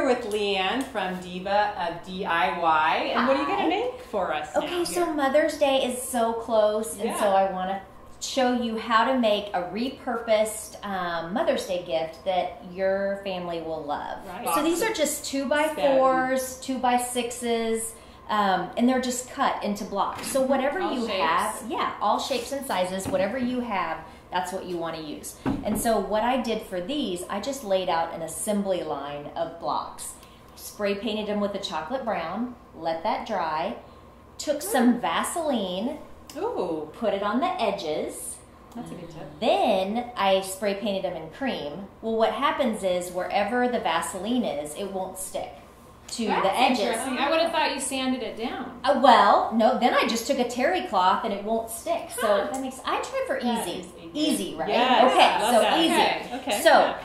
with Leanne from Diva of DIY. And what are you going to make for us now? Okay, so Mother's Day is so close, and so I want to show you how to make a repurposed Mother's Day gift that your family will love. Right. So these are just 2x4s, 2x6s, and they're just cut into blocks. So whatever you have, all shapes and sizes, whatever you have, that's what you want to use. And so what I did for these, I just laid out an assembly line of blocks. Spray painted them with a chocolate brown, let that dry, took some Vaseline, put it on the edges. That's a good tip. Then I spray painted them in cream. Well, what happens is wherever the Vaseline is, it won't stick to the edges. I would have thought you sanded it down. Well, no, then I just took a terry cloth and it won't stick. So that makes, I try for easy, right? Yes, okay, so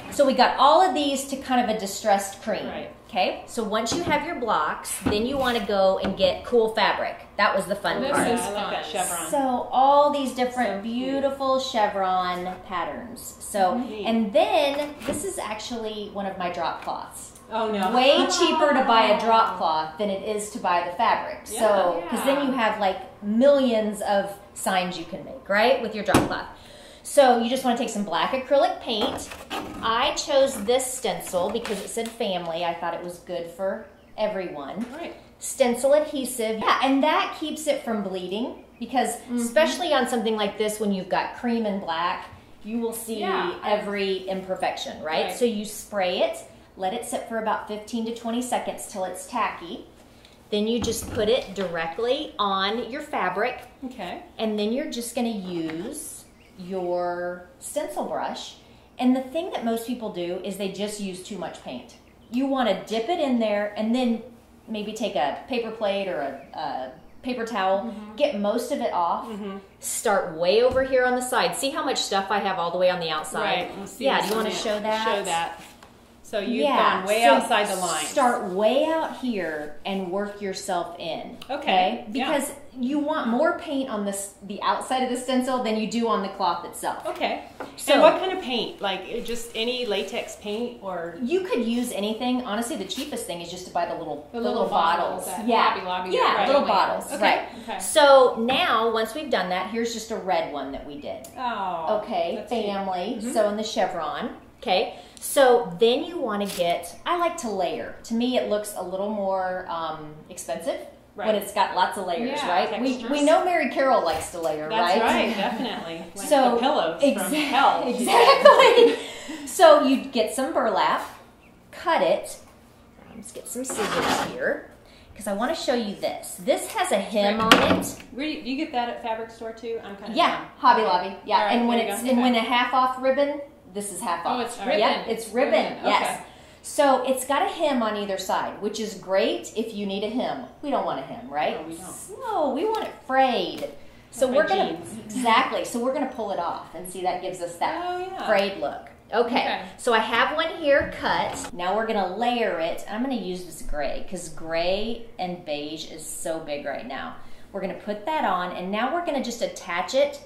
easy. So we got all of these to kind of a distressed cream. Right. Okay, so once you have your blocks, then you want to go and get cool fabric. That was the fun part. I like that chevron. So all these different beautiful chevron patterns. So, and then this is actually one of my drop cloths. Oh no! Way cheaper to buy a drop cloth than it is to buy the fabric. So, because then you have like millions of signs you can make, right, with your drop cloth. So you just want to take some black acrylic paint. I chose this stencil because it said family. I thought it was good for everyone. Right. Stencil adhesive. Yeah, and that keeps it from bleeding because especially on something like this when you've got cream and black, you will see every imperfection, right? So you spray it, let it sit for about 15 to 20 seconds till it's tacky. Then you just put it directly on your fabric. Okay. And then you're just going to use your stencil brush. And the thing that most people do is they just use too much paint. You want to dip it in there and then maybe take a paper plate or a paper towel, get most of it off, start way over here on the side. See how much stuff I have all the way on the outside? Right. Do you want to show that? Show that. So you've gone way outside the line. Start way out here and work yourself in. Okay. Because you want more paint on the outside of the stencil than you do on the cloth itself. Okay. So, and what kind of paint? Like just any latex paint, or you could use anything. Honestly, the cheapest thing is just to buy the little bottles. Hobby Lobby. Little bottles. Okay. Right. Okay. So now, once we've done that, here's just a red one that we did. Oh. Okay. Family. So in the chevron. Okay. So then you want to get, I like to layer. To me, it looks a little more expensive when it's got lots of layers, right? We know Mary Carroll likes to layer, right? That's right, definitely. Like so the pillows from hell. Exactly. So you get some burlap, cut it. Let's get some scissors here because I want to show you this. This has a hem on it. Do you get that at Fabric Store too? I'm kind of Hobby Lobby. Yeah, right, and when a half off ribbon. This is half off. Oh, it's ribbon. Yeah, it's ribbon. Yes. Okay. So it's got a hem on either side, which is great if you need a hem. We don't want a hem, right? No, we don't. No, we want it frayed. So Like we're gonna jeans. So we're gonna pull it off and see that gives us that Oh, frayed look. Okay. So I have one here cut. Now we're gonna layer it. I'm gonna use this gray because gray and beige is so big right now. We're going to put that on, and now we're going to just attach it.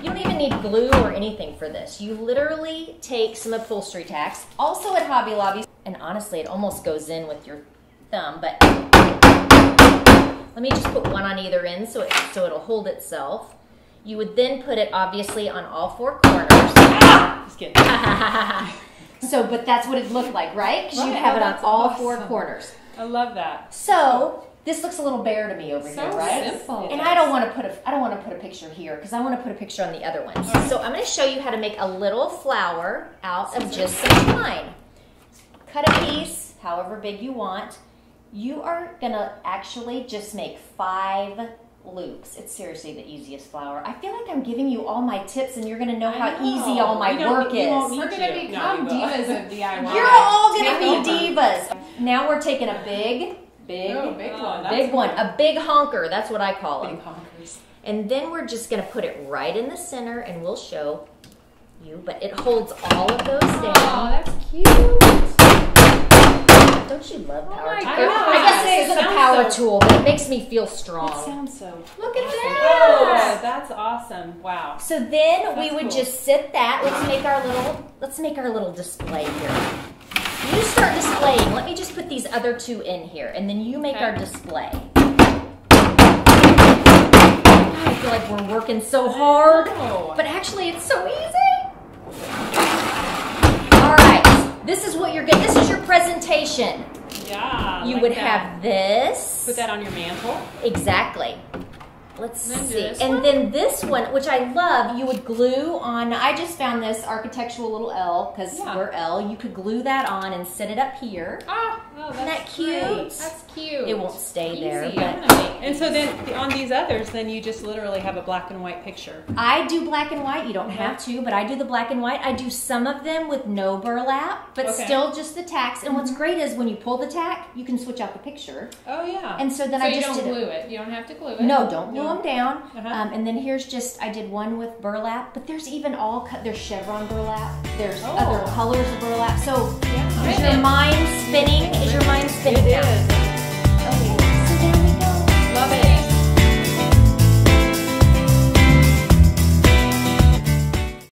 You don't even need glue or anything for this. You literally take some upholstery tacks, also at Hobby Lobby, and honestly, it almost goes in with your thumb, but let me just put one on either end so it'll hold itself. You would then put it, obviously, on all four corners. Just kidding. But that's what it looked like, right? Because you have it on all four corners. I love that. So this looks a little bare to me over here, right? Simple. And I don't want to put a picture here because I want to put a picture on the other ones. So I'm going to show you how to make a little flower out of just some twine. Cut a piece, however big you want. You are going to actually just make 5 loops. It's seriously the easiest flower. I feel like I'm giving you all my tips and you're going to know how easy all my work is. We're going to become divas of DIY. You're all going to be divas. Now we're taking a big one. A big honker. That's what I call them. Big honkers. And then we're just going to put it right in the center and we'll show you. But it holds all of those down. Oh, that's cute. Don't you love power my tools? God. I guess this isn't a power so- tool, but it makes me feel strong. That sounds so. Look at Oh, that. that's awesome! Wow. So then we would cool. just sit that. Let's make our little display here. You start displaying. Let me just put these other two in here, and then you make Okay. our display. I feel like we're working so hard, but actually it's so easy. All right, this is what you're getting. This is your presentation. Yeah. You like would that. have this. Put that on your mantle. Exactly. Let's Then do see. this And one? then this one, which I love, you would glue on. I just found this architectural little L because Yeah. we're L. You could glue that on and set it up here. Oh, Isn't that cute? that's cute. It won't stay there, Easy. but I'm gonna make And so then on these others, then you just literally have a black and white picture. I do black and white. You don't have to, but I do the black and white. I do some of them with no burlap, but Okay. still just the tacks. And what's great is when you pull the tack, you can switch out the picture. Oh yeah. And so then So I you just don't did glue it. You don't have to glue it. No, don't glue No. them down. Uh-huh. And then here's just, I did one with burlap, but there's even there's chevron burlap. There's Oh. other colors of burlap. So Yeah. is your mind spinning? Is your mind spinning?